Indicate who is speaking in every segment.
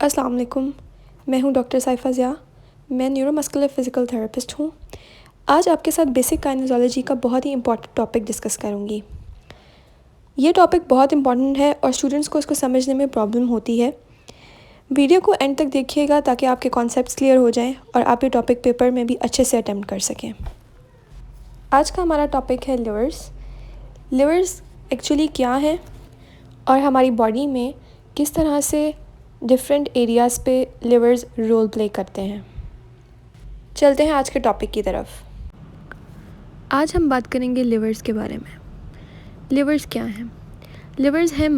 Speaker 1: अस्सलाम वालेकुम। मैं हूं डॉक्टर साइफ़ा ज़िया। मैं न्यूरोमस्कुलर फ़िज़िकल थेरेपिस्ट हूं। आज आपके साथ बेसिक काइनेज़ोलॉजी का बहुत ही इम्पॉर्टेंट टॉपिक डिस्कस करूंगी। ये टॉपिक बहुत इम्पॉर्टेंट है और स्टूडेंट्स को इसको समझने में प्रॉब्लम होती है। वीडियो को एंड तक देखिएगा ताकि आपके कॉन्सेप्ट्स क्लियर हो जाएं और आप ये टॉपिक पेपर में भी अच्छे से अटेम्प्ट कर सकें। आज का हमारा टॉपिक है लिवर्स। लिवर्स एक्चुअली क्या है और हमारी बॉडी में किस तरह से डिफरेंट एरियाज़ पे लिवर्स रोल प्ले करते हैं। चलते हैं आज के टॉपिक की तरफ। आज हम बात करेंगे लिवर्स के बारे में। लिवर्स क्या हैं? लिवर्स हैं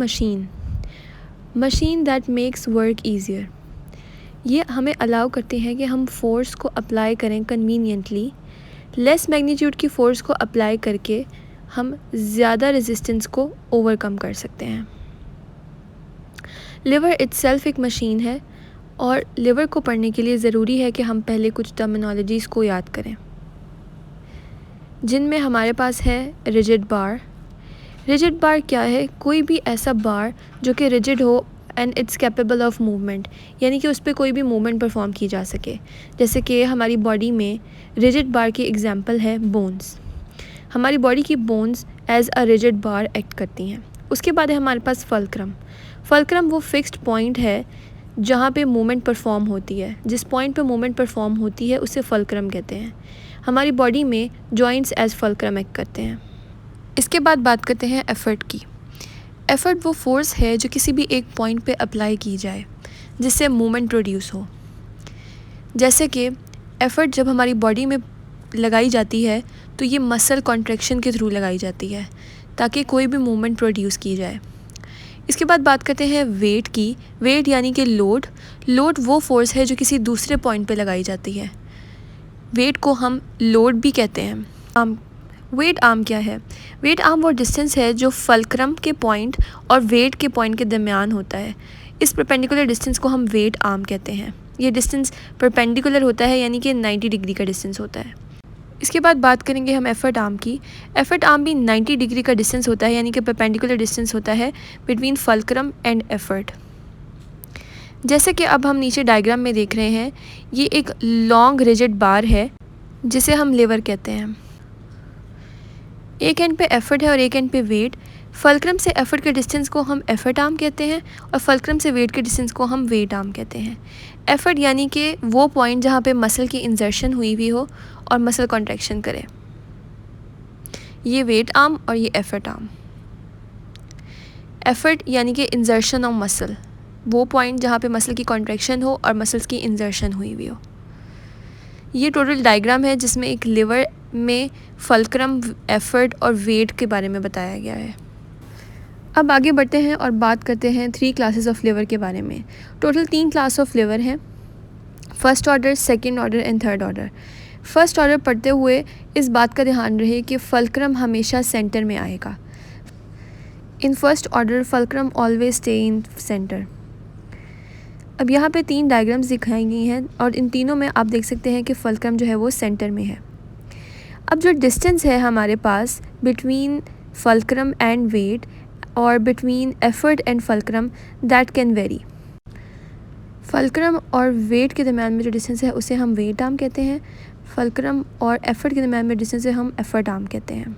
Speaker 1: machine that makes work easier. ये हमें अलाउ करते हैं कि हम फोर्स को अप्लाई करें कन्वीनियंटली। लेस मैग्नीट्यूड की फ़ोर्स को अप्लाई करके हम ज़्यादा रेजिस्टेंस को ओवरकम कर सकते हैं। लिवर इट्सेल्फ एक मशीन है और लिवर को पढ़ने के लिए ज़रूरी है कि हम पहले कुछ टर्मिनोलॉजीज़ को याद करें, जिनमें हमारे पास है रिजिड बार। रिजिड बार क्या है? कोई भी ऐसा बार जो कि रिजिड हो and it's capable of movement, यानी कि उस पर कोई भी मूवमेंट परफॉर्म की जा सके। जैसे कि हमारी बॉडी में रिजिड बार की एग्जांपल है बोन्स। हमारी बॉडी की bones as a rigid bar act करती हैं। उसके बाद है हमारे पास फल्क्रम वो फिक्स्ड पॉइंट है जहाँ पे मूवमेंट परफॉर्म होती है। जिस पॉइंट पे मूवमेंट परफॉर्म होती है उसे फल्क्रम कहते हैं। हमारी बॉडी में जॉइंट्स एज फल्क्रम एक्ट करते हैं। इसके बाद बात करते हैं एफ़र्ट की। एफ़र्ट वो फोर्स है जो किसी भी एक पॉइंट पे अप्लाई की जाए जिससे मूवमेंट प्रोड्यूस हो। जैसे कि एफ़र्ट जब हमारी बॉडी में लगाई जाती है तो ये मसल कॉन्ट्रैक्शन के थ्रू लगाई जाती है ताकि कोई भी मूवमेंट प्रोड्यूस की जाए। इसके बाद बात करते हैं वेट की। वेट यानी कि लोड वो फोर्स है जो किसी दूसरे पॉइंट पे लगाई जाती है। वेट को हम लोड भी कहते हैं। वेट आर्म क्या है? वेट आर्म वो डिस्टेंस है जो फल्क्रम के पॉइंट और वेट के पॉइंट के दरमियान होता है। इस परपेंडिकुलर डिस्टेंस को हम वेट आर्म कहते हैं। ये डिस्टेंस परपेंडिकुलर होता है, यानी कि 90 डिग्री का डिस्टेंस होता है। इसके बाद बात करेंगे हम एफ़र्ट आर्म की। एफ़र्ट आर्म भी 90 डिग्री का डिस्टेंस होता है, यानी कि परपेंडिकुलर डिस्टेंस होता है बिटवीन फल्क्रम एंड एफ़र्ट। जैसे कि अब हम नीचे डायग्राम में देख रहे हैं, ये एक लॉन्ग रिजिड बार है जिसे हम लिवर कहते हैं। एक एंड पे एफ़र्ट है और एक एंड पे वेट। फल्क्रम से एफ़र्ट के डिस्टेंस को हम एफ़र्ट आर्म कहते हैं और फल्क्रम से वेट के डिस्टेंस को हम वेट आर्म कहते हैं। एफ़र्ट यानी कि वो पॉइंट जहाँ पे मसल की इंसर्शन हुई हुई हो और मसल कॉन्ट्रैक्शन करे, ये वेट आर्म और ये एफ़र्ट आर्म। एफ़र्ट यानी कि इंसर्शन ऑफ मसल, वो पॉइंट जहाँ पे मसल की कॉन्ट्रैक्शन हो और मसल्स की इंसर्शन हुई हुई हो। ये टोटल डायग्राम है जिसमें एक लिवर में फल्क्रम, एफ़र्ट और वेट के बारे में बताया गया है। अब आगे बढ़ते हैं और बात करते हैं 3 क्लासेस ऑफ लिवर के बारे में। टोटल 3 क्लास ऑफ लिवर हैं, first order, second order and third order. First order पढ़ते हुए इस बात का ध्यान रहे कि फल्क्रम हमेशा सेंटर में आएगा। In first order fulcrum always stay in centre. अब यहाँ पे 3 डायग्राम्स दिखाई गई हैं और इन तीनों में आप देख सकते हैं कि फल्क्रम जो है वो सेंटर में है। अब जो डिस्टेंस है हमारे पास बिटवीन फल्क्रम एंड वेट और between effort and fulcrum, that can very. Fulcrum और वेट के दरम्यान में जो डिस्टेंस है उसे हम वेट आर्म कहते हैं। फल्क्रम और एफ़र्ट के दरम्यान में डिस्टेंस है हम एफ़र्ट आर्म कहते हैं।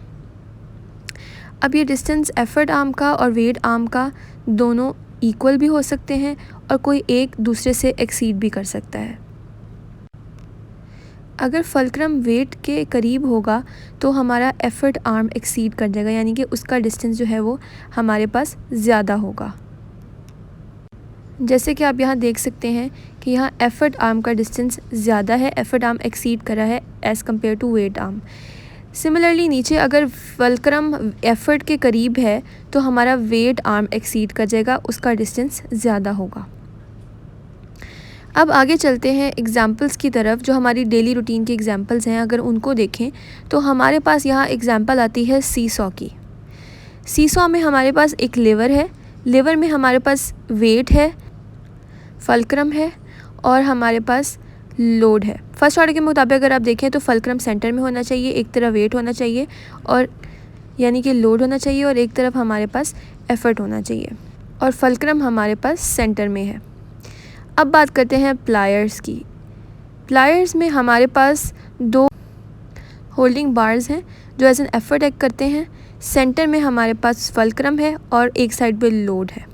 Speaker 1: अब ये डिस्टेंस एफ़र्ट आर्म का और वेट आर्म का दोनों इक्वल भी हो सकते हैं और कोई एक दूसरे से एक्सीड भी कर सकता है। अगर फल्क्रम वेट के करीब होगा तो हमारा एफ़र्ट आर्म एक्सीड कर जाएगा, यानी कि उसका डिस्टेंस जो है वो हमारे पास ज़्यादा होगा। जैसे कि आप यहाँ देख सकते हैं कि यहाँ एफ़र्ट आर्म का डिस्टेंस ज़्यादा है, एफ़र्ट आर्म एक्सीड करा है as compare to weight arm. Similarly नीचे अगर फल्क्रम एफ़र्ट के करीब है तो हमारा वेट आर्म एक्सीड कर जाएगा, उसका डिस्टेंस ज़्यादा होगा। अब आगे चलते हैं एग्जाम्पल्स की तरफ, जो हमारी डेली रूटीन की एग्जाम्पल्स हैं। अगर उनको देखें तो हमारे पास यहाँ एग्जाम्पल आती है सीसॉ की। सीसॉ में हमारे पास एक लिवर है, लिवर में हमारे पास वेट है, फल्क्रम है और हमारे पास लोड है। फर्स्ट ऑर्डर के मुताबिक अगर आप देखें तो फल्क्रम सेंटर में होना चाहिए, एक तरफ वेट होना चाहिए और यानी कि लोड होना चाहिए और एक तरफ हमारे पास एफ़र्ट होना चाहिए और फल्क्रम हमारे पास सेंटर में है। अब बात करते हैं प्लायर्स की। प्लायर्स में हमारे पास 2 होल्डिंग बार्स हैं जो एज एन एफर्ट एक्ट करते हैं। सेंटर में हमारे पास फल्क्रम है और एक साइड पे लोड है।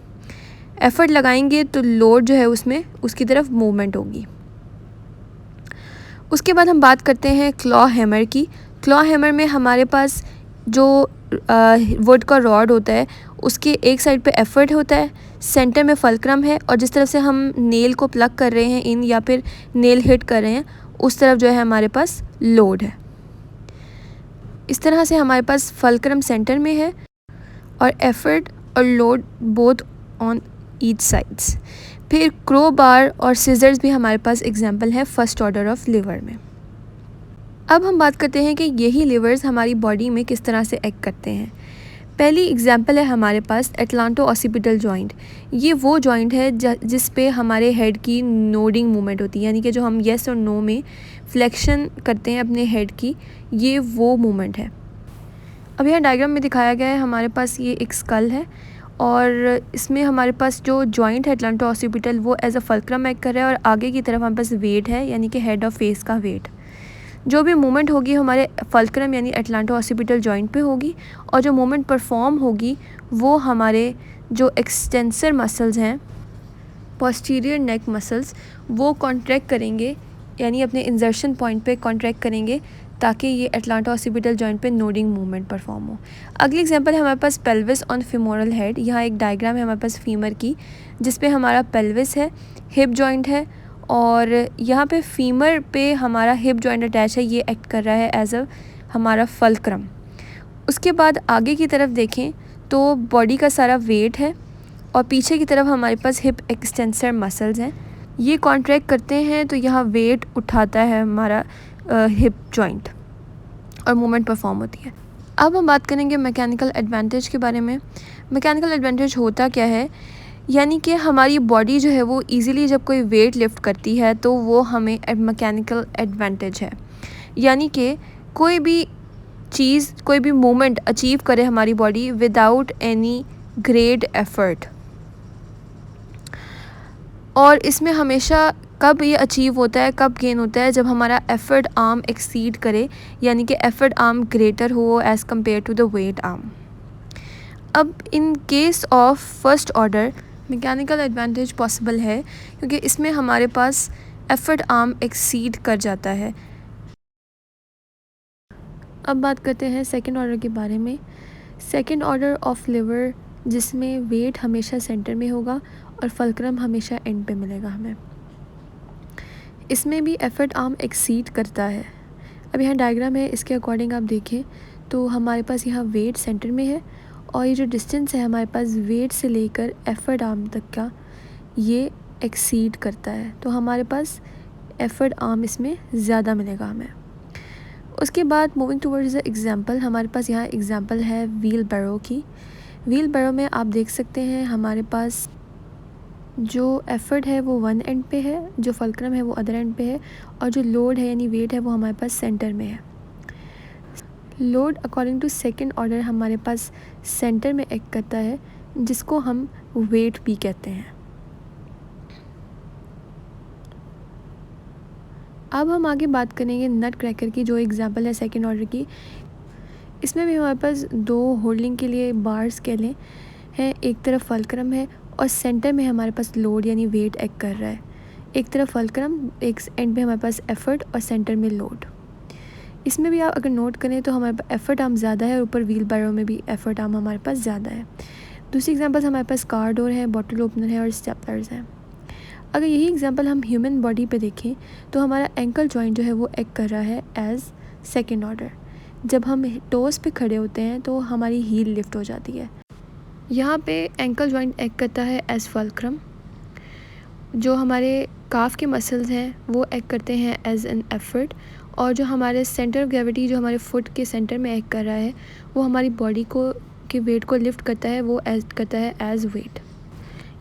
Speaker 1: एफर्ट लगाएंगे तो लोड जो है उसमें उसकी तरफ मूवमेंट होगी। उसके बाद हम बात करते हैं क्लॉ हैमर की। क्लॉ हैमर में हमारे पास जो वुड का रॉड होता है उसके एक साइड पे एफर्ट होता है, सेंटर में फल्क्रम है और जिस तरफ से हम नेल को प्लग कर रहे हैं इन या फिर नेल हिट कर रहे हैं उस तरफ जो है हमारे पास लोड है। इस तरह से हमारे पास फल्क्रम सेंटर में है और एफर्ट और load both on each sides. फिर क्रो बार और सीजर्स भी हमारे पास एग्जांपल है फर्स्ट ऑर्डर ऑफ लीवर में। अब हम बात करते हैं कि यही लिवर्स हमारी बॉडी में किस तरह से एक्ट करते हैं। पहली एग्जांपल है हमारे पास एटलांटो ऑसिपिटल जॉइंट। ये वो जॉइंट है जिस पे हमारे हेड की नोडिंग मूवमेंट होती है, यानी कि जो हम येस और नो में फ्लेक्शन करते हैं अपने हेड की, ये वो मूवमेंट है। अब यहाँ डायग्राम में दिखाया गया है हमारे पास ये एक स्कल है और इसमें हमारे पास जो जॉइंट है एटलांटो ऑसिपिटल वो एज अ फल्क्रम एक्ट कर रहा है और आगे की तरफ हमारे पास वेट है, यानी कि हेड और फेस का वेट। जो भी मूवमेंट होगी हमारे फल्क्रम यानी एटलांटो ऑसिपिटल जॉइंट पे होगी और जो मूवमेंट परफॉर्म होगी वो हमारे जो एक्सटेंसर मसल्स हैं, पोस्टीरियर नेक मसल्स, वो कॉन्ट्रैक्ट करेंगे, यानी अपने इंजर्शन पॉइंट पे कॉन्ट्रैक्ट करेंगे ताकि ये एटलांटो ऑसिपिटल जॉइंट पे नोडिंग मूवमेंट परफॉर्म हो। अगली एग्जांपल है हमारे पास पेल्विस ऑन फेमोरल हेड। यहाँ एक डायग्राम है हमारे पास फीमर की जिस पे हमारा पेल्विस है, हिप जॉइंट है और यहाँ पे फीमर पे हमारा हिप जॉइंट अटैच है, ये एक्ट कर रहा है एज अ हमारा फल्क्रम। उसके बाद आगे की तरफ देखें तो बॉडी का सारा वेट है और पीछे की तरफ हमारे पास हिप एक्सटेंसर मसल्स हैं, ये कॉन्ट्रैक्ट करते हैं तो यहाँ वेट उठाता है हमारा हिप जॉइंट और मूवमेंट परफॉर्म होती है। अब हम बात करेंगे मैकेनिकल एडवांटेज के बारे में। मैकेनिकल एडवांटेज होता क्या है, यानी कि हमारी बॉडी जो है वो इजीली जब कोई वेट लिफ्ट करती है तो वो हमें मैकेनिकल एडवांटेज है, यानी कि कोई भी चीज़, कोई भी मूवमेंट अचीव करे हमारी body without any great effort. और इसमें हमेशा कब ये अचीव होता है, कब गेन होता है, जब हमारा एफर्ट आर्म एक्सीड करे, यानी कि एफर्ट आर्म ग्रेटर हो as compare to the weight arm. अब in case of first order mechanical advantage possible है क्योंकि इसमें हमारे पास एफर्ट आर्म एक्सीड कर जाता है। अब बात करते हैं सेकंड ऑर्डर के बारे में। सेकंड ऑर्डर ऑफ लिवर जिसमें वेट हमेशा सेंटर में होगा और फल्क्रम हमेशा एंड पे मिलेगा हमें। इसमें भी एफर्ट आर्म एक्सीड करता है। अब यहाँ डायग्राम है, इसके अकॉर्डिंग आप देखें तो हमारे पास यहाँ वेट सेंटर में है और ये जो डिस्टेंस है हमारे पास वेट से लेकर एफर्ट आर्म तक का, ये एक्सीड करता है, तो हमारे पास एफर्ट आर्म इसमें ज़्यादा मिलेगा हमें। उसके बाद मूविंग टूवर्ड्स द एग्जांपल, हमारे पास यहाँ एग्जांपल है व्हील बैरो की। व्हील बैरो में आप देख सकते हैं हमारे पास जो एफर्ट है वो वन एंड पे है, जो फल्क्रम है वो अदर एंड पे है और जो लोड है यानी वेट है वो हमारे पास सेंटर में है। Load according to second order हमारे पास सेंटर में एक्ट करता है जिसको हम वेट भी कहते हैं। अब हम आगे बात करेंगे नट क्रैकर की, जो एग्जांपल है सेकंड ऑर्डर की। इसमें भी हमारे पास 2 होल्डिंग के लिए बार्स कह लें हैं, एक तरफ फल्क्रम है और सेंटर में हमारे पास लोड यानी वेट एक्ट कर रहा है। एक तरफ फल्क्रम, एक एंड पे हमारे पास एफर्ट और सेंटर में लोड। इसमें भी आप अगर नोट करें तो हमारे पास एफर्ट आर्म ज़्यादा है और ऊपर व्हील बैरो में भी एफर्ट आर्म हमारे पास ज़्यादा है। दूसरी एग्जांपल हमारे पास कार डोर है, बॉटल ओपनर है और स्टेपलर्स हैं। अगर यही एग्जांपल हम ह्यूमन बॉडी पे देखें तो हमारा एंकल जॉइंट जो है वो एक्ट कर रहा है एज सेकेंड ऑर्डर। जब हम टोस पे खड़े होते हैं तो हमारी हील लिफ्ट हो जाती है। यहाँ पे एंकल जॉइंट एक्ट करता है एज फल्क्रम। जो हमारे काफ के मसल्स हैं वो एक्ट करते हैं एज एन एफर्ट और जो हमारे सेंटर ऑफ ग्रेविटी जो हमारे फुट के सेंटर में एक्ट कर रहा है वो हमारी बॉडी को के वेट को लिफ्ट करता है, वो एक्ट करता है एज वेट।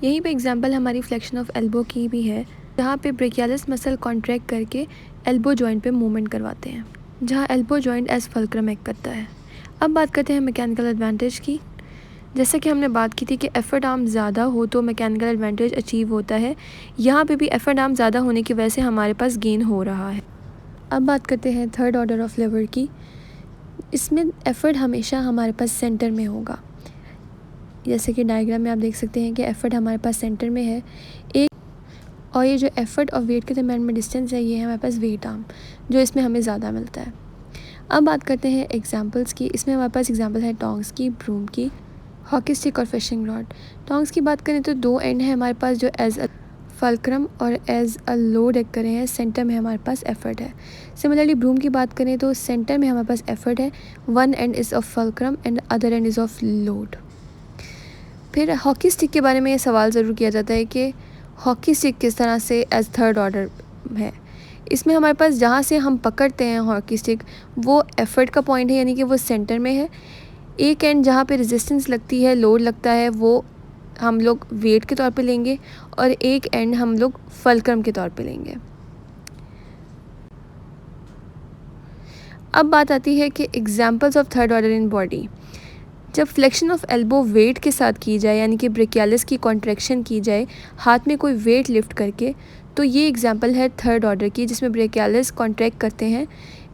Speaker 1: यहीं पे एग्जांपल हमारी फ्लेक्शन ऑफ एल्बो की भी है, जहाँ पे ब्रेकियालिस मसल कॉन्ट्रैक्ट करके एल्बो जॉइंट पे मूवमेंट करवाते हैं, जहाँ elbow joint as fulcrum act करता है। अब बात करते हैं मैकेनिकल एडवांटेज की। जैसा कि हमने बात की थी कि एफ़र्ट आर्म ज़्यादा हो तो मैकेनिकल एडवांटेज अचीव होता है, यहाँ पे भी एफ़र्ट आर्म ज़्यादा होने की वजह से हमारे पास गेन हो रहा है। अब बात करते हैं थर्ड ऑर्डर ऑफ लीवर की। इसमें एफ़र्ट हमेशा हमारे पास सेंटर में होगा। जैसे कि डायग्राम में आप देख सकते हैं कि एफ़र्ट हमारे पास सेंटर में है और ये जो एफ़र्ट और वेट के दरम्यान में डिस्टेंस है, ये है हमारे पास वेट आर्म, जो इसमें हमें ज़्यादा मिलता है। अब बात करते हैं एग्जांपल्स की। इसमें हमारे पास एग्जांपल है टोंग्स की, ब्रूम की, हॉकी स्टिक और फिशिंग रॉड। टोंग्स की बात करें तो 2 एंड है हमारे पास जो एज अ फल्क्रम और एज अ लोड एक करे हैं, सेंटर में हमारे पास एफ़र्ट है। सिमिलरली ब्रूम की बात करें तो सेंटर में हमारे पास एफ़र्ट है, one and is of fulcrum and other and is of load. फिर हॉकी स्टिक के बारे में ये सवाल ज़रूर किया जाता है कि हॉकी स्टिक किस तरह से एज थर्ड ऑर्डर है। इसमें हमारे पास जहाँ से हम पकड़ते हैं हॉकी स्टिक, वो एफ़र्ट का पॉइंट है, यानी कि वो सेंटर में है। एक एंड जहाँ पे रेजिस्टेंस लगती है, लोड लगता है, वो हम लोग वेट के तौर पे लेंगे और एक एंड हम लोग फल्क्रम के तौर पे लेंगे। अब बात आती है कि examples of third order in body. जब फ्लेक्शन ऑफ एल्बो वेट के साथ की जाए, यानी कि ब्रेकियालिस की कॉन्ट्रैक्शन की जाए हाथ में कोई वेट लिफ्ट करके, तो ये एग्जांपल है थर्ड ऑर्डर की, जिसमें ब्रेकियालिस कॉन्ट्रैक्ट करते हैं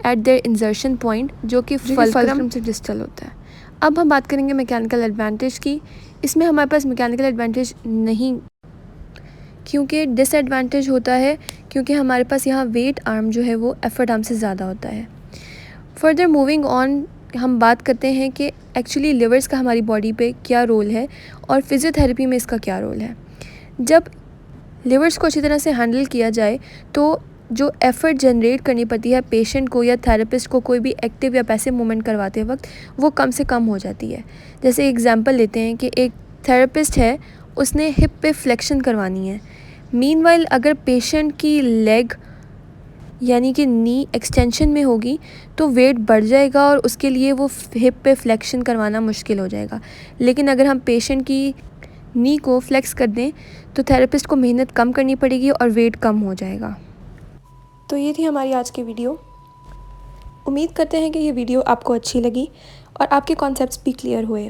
Speaker 1: एट देयर इंसर्शन पॉइंट, जो कि फल्क्रम से डिस्टल होता है। अब हम बात करेंगे मैकेनिकल एडवांटेज की। इसमें हमारे पास मैकेनिकल एडवांटेज नहीं, क्योंकि डिसएडवांटेज होता है, क्योंकि हमारे पास यहाँ वेट आर्म जो है वो एफर्ट आर्म से ज़्यादा होता है। फर्दर मूविंग ऑन, हम बात करते हैं कि एक्चुअली लिवर्स का हमारी बॉडी पे क्या रोल है और फिज़ियोथेरेपी में इसका क्या रोल है। जब लिवर्स को अच्छी तरह से हैंडल किया जाए तो जो एफ़र्ट जनरेट करनी पड़ती है पेशेंट को या थेरेपिस्ट को कोई भी एक्टिव या पैसिव मूवमेंट करवाते वक्त, वो कम से कम हो जाती है। जैसे एग्जांपल लेते हैं कि एक थेरेपिस्ट है, उसने हिप पे फ्लेक्शन करवानी है। मीनवाइल अगर पेशेंट की लेग यानी कि नी एक्सटेंशन में होगी तो वेट बढ़ जाएगा और उसके लिए वो हिप पे फ्लेक्शन करवाना मुश्किल हो जाएगा। लेकिन अगर हम पेशेंट की नी को फ्लेक्स कर दें तो थेरेपिस्ट को मेहनत कम करनी पड़ेगी और वेट कम हो जाएगा। तो ये थी हमारी आज की वीडियो। उम्मीद करते हैं कि ये वीडियो आपको अच्छी लगी और आपके कॉन्सेप्ट्स भी क्लियर हुए।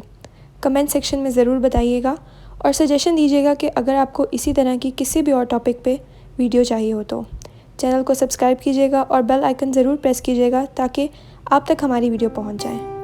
Speaker 1: कमेंट सेक्शन में ज़रूर बताइएगा और सजेशन दीजिएगा कि अगर आपको इसी तरह की किसी भी और टॉपिक पे वीडियो चाहिए हो तो चैनल को सब्सक्राइब कीजिएगा और बेल आइकन ज़रूर प्रेस कीजिएगा ताकि आप तक हमारी वीडियो पहुंच जाए।